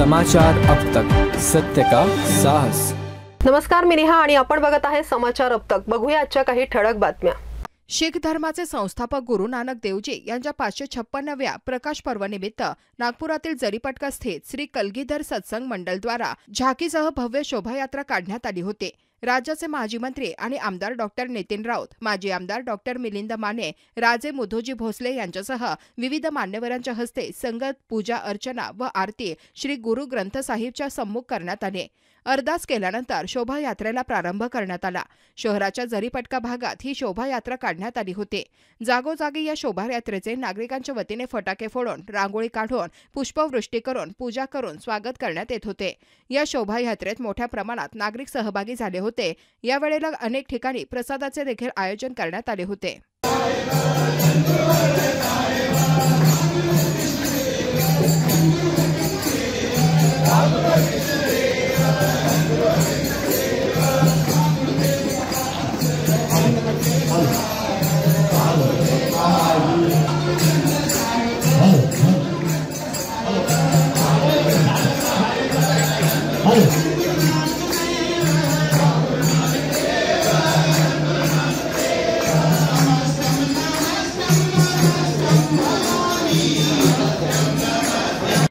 समाचार अब तक, सत्य का साहस। नमस्कार, मी नेहा आणि आपण बघत आहे समाचार अब तक। बघूया आजच्या काही ठळक बातम्या। शीख धर्माचे संस्थापक गुरु नानक देवजी यांच्या 556व्या प्रकाश पर्वानिमित्त नागपुरातील जरीपटका स्थित श्री कलगीधर सत्संग मंडळद्वारा झाकीसह भव्य शोभायात्रा काढण्यात आली होती। राज्याचे माजी मंत्री आणि आमदार डॉक्टर नितीन राऊत, माजी आमदार डॉक्टर मिलिंद माने, राजे मुधोजी भोसले यांच्यासह विविध मान्यवरांच्या हस्ते संगत, पूजा अर्चना व आरती श्री गुरु ग्रंथ साहिबच्या सम्मुख करण्यात आले। अरदास केल्यानंतर शोभायात्रेला प्रारंभ करण्यात आला। शहराच्या जरीपटका भागात ही शोभायात्रा काढण्यात आली होती। जागोजागी या शोभायात्रेचे नागरिकांच्या वतीने फटाके फोडून, रांगोळी काढून, पुष्पवृष्टी करून, पूजा करून स्वागत करण्यात येत होते। या शोभायात्रेत मोठ्या प्रमाणात नागरिक सहभागी झाले होते। यावेळेला अनेक ठिकाणी प्रसादाचे देखील आयोजन करण्यात आले होते।